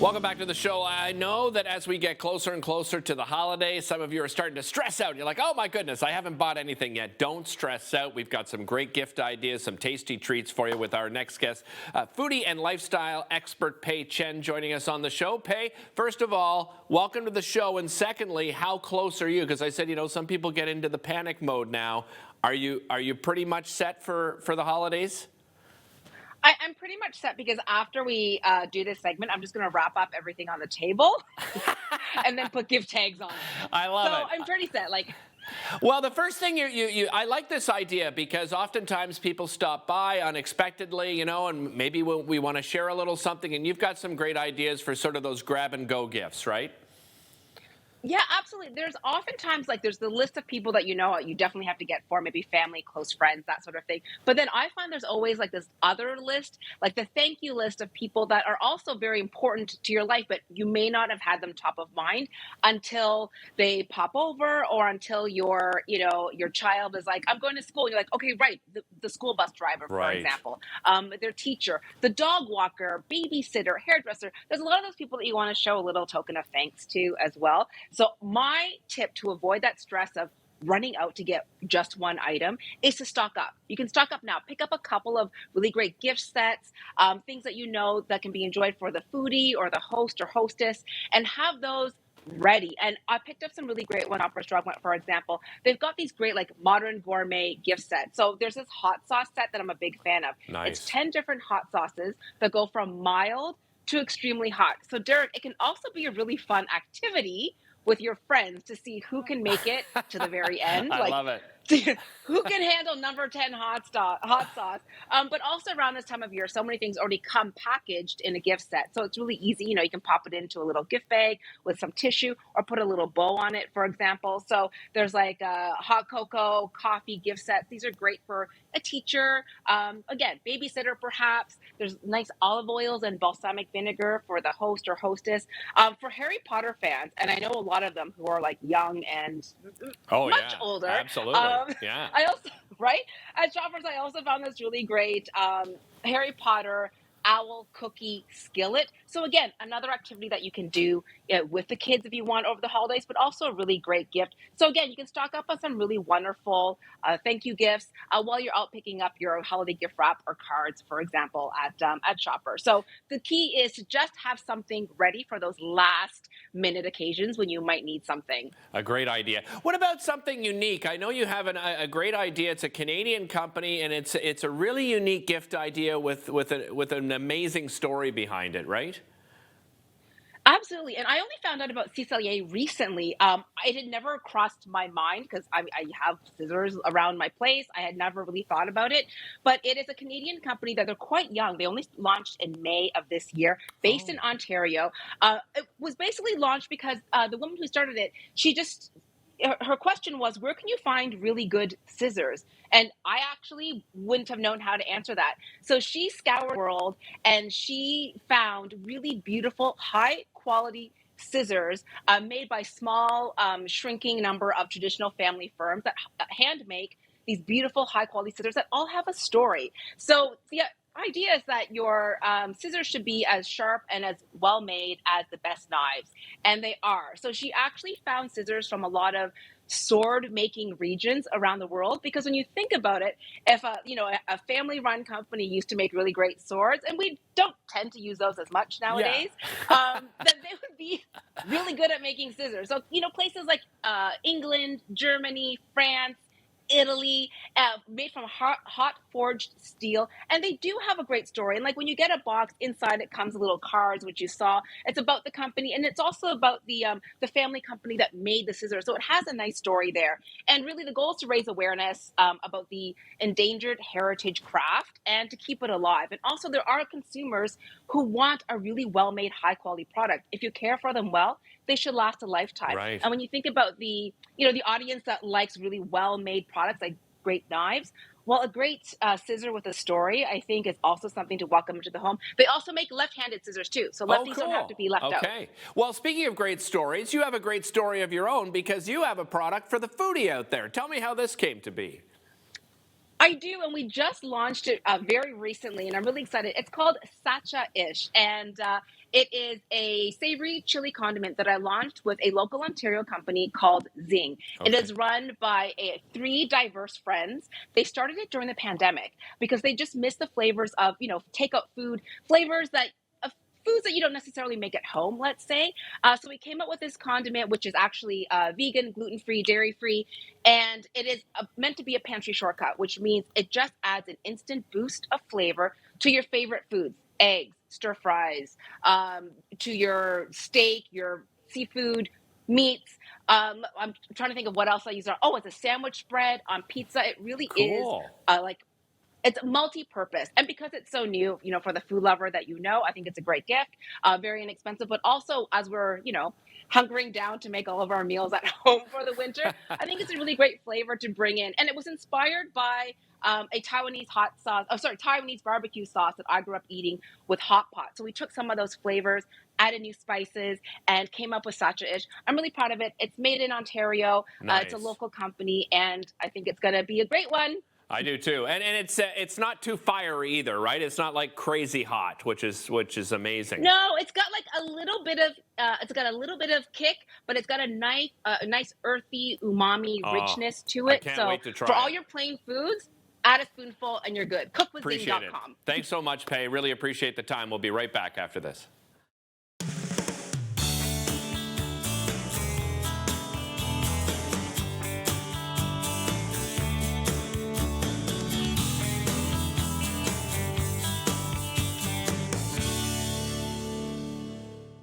Welcome back to the show. I know that as we get closer and closer to the holidays, some of you are starting to stress out. You're like, oh my goodness, I haven't bought anything yet. Don't stress out. We've got some great gift ideas, some tasty treats for you with our next guest, foodie and lifestyle expert Chen joining us on the show. First of all, welcome to the show. And secondly, how close are you? Because I said, some people get into the panic mode now. Are you pretty much set for the holidays? I'm pretty much set because after we do this segment, I'm just going to wrap up everything on the table and then put gift tags on it. I love it. So I'm pretty set. Well, the first thing I like this idea because oftentimes people stop by unexpectedly, and maybe we want to share a little something, and you've got some great ideas for sort of those grab and go gifts, right? Yeah, absolutely. There's oftentimes there's the list of people that you definitely have to get for, maybe family, close friends, that sort of thing. But then I find there's always this other list, like the thank you list of people that are also very important to your life, but you may not have had them top of mind until they pop over or until your child is like, I'm going to school. And you're like, okay, right. The school bus driver, for example, their teacher, the dog walker, babysitter, hairdresser. There's a lot of those people that you want to show a little token of thanks to as well. So my tip to avoid that stress of running out to get just one item is to stock up. You can stock up now. Pick up a couple of really great gift sets, things that that can be enjoyed for the foodie or the host or hostess, and have those ready. And I picked up some really great one off Restaurant, for example. They've got these great modern gourmet gift sets. So there's this hot sauce set that I'm a big fan of. Nice. It's 10 different hot sauces that go from mild to extremely hot. So Derek, it can also be a really fun activity with your friends to see who can make it to the very end. I love it. Who can handle number 10 hot sauce? But also around this time of year, so many things already come packaged in a gift set. So it's really easy. You can pop it into a little gift bag with some tissue or put a little bow on it, for example. So there's hot cocoa, coffee gift sets. These are great for a teacher. Again, babysitter, perhaps. There's nice olive oils and balsamic vinegar for the host or hostess. For Harry Potter fans, and I know a lot of them who are young and much older. Absolutely. Yeah. I also, at Shoppers, I also found this really great Harry Potter owl cookie skillet. So again, another activity that you can do with the kids if you want over the holidays, but also a really great gift. So again, you can stock up on some really wonderful thank you gifts while you're out picking up your holiday gift wrap or cards, for example, at Shoppers. So the key is to just have something ready for those last minute occasions when you might need something. A great idea. What about something unique? I know you have a great idea. It's a Canadian company, and it's a really unique gift idea with an amazing story behind it, right? Absolutely. And I only found out about Cicelier recently. It had never crossed my mind because I have scissors around my place. I had never really thought about it. But it is a Canadian company that they're quite young. They only launched in May of this year, based in Ontario. It was basically launched because the woman who started it, her question was, where can you find really good scissors? And I actually wouldn't have known how to answer that. So she scoured the world and she found really beautiful, high quality scissors made by small, shrinking number of traditional family firms that hand make these beautiful, high quality scissors that all have a story. So the idea is that your scissors should be as sharp and as well made as the best knives, and they are. So she actually found scissors from a lot of sword making regions around the world, because when you think about it, if a family run company used to make really great swords, and we don't tend to use those as much nowadays, then they would be really good at making scissors. So places like England, Germany, France, Italy, made from hot forged steel, and they do have a great story. And when you get a box, inside it comes little cards, which you saw. It's about the company, and it's also about the family company that made the scissors. So it has a nice story there. And really, the goal is to raise awareness about the endangered heritage craft and to keep it alive. And also, there are consumers who want a really well-made, high-quality product. If you care for them well, they should last a lifetime. Right. And when you think about the audience that likes really well-made products like great knives, well, a great scissor with a story, I think, is also something to welcome into the home. They also make left-handed scissors too, so lefties don't have to be left out. Okay. Well, speaking of great stories, you have a great story of your own because you have a product for the foodie out there. Tell me how this came to be. I do, and we just launched it very recently, and I'm really excited. It's called Sacha-ish, and it is a savory chili condiment that I launched with a local Ontario company called Zing. It Okay. is run by three diverse friends. They started it during the pandemic because they just missed the flavors of, takeout food, flavors that of foods that you don't necessarily make at home, let's say. So we came up with this condiment, which is actually vegan, gluten-free, dairy-free, and it is meant to be a pantry shortcut, which means it just adds an instant boost of flavor to your favorite foods: eggs, stir fries, to your steak, your seafood, meats. I'm trying to think of what else I use. Oh, it's a sandwich spread on pizza. It really is Cool. like it's multi-purpose, and because it's so new, for the food lover that I think it's a great gift. Very inexpensive, but also as we're hunkering down to make all of our meals at home for the winter, I think it's a really great flavor to bring in. And it was inspired by a Taiwanese hot sauce, Taiwanese barbecue sauce that I grew up eating with hot pot. So we took some of those flavors, added new spices, and came up with Sacha-ish. I'm really proud of it. It's made in Ontario. It's a Nice. local company, and I think it's going to be a great one. I do too, and it's not too fiery either, right? It's not like crazy hot, which is amazing. No, it's got like a little bit of kick, but it's got a nice earthy umami Oh, richness to I it. can't So wait to for try all it. your plain foods, add a spoonful and you're good. Appreciate it. Cookwithzing.com. Thanks so much, Pei. Really appreciate the time. We'll be right back after this.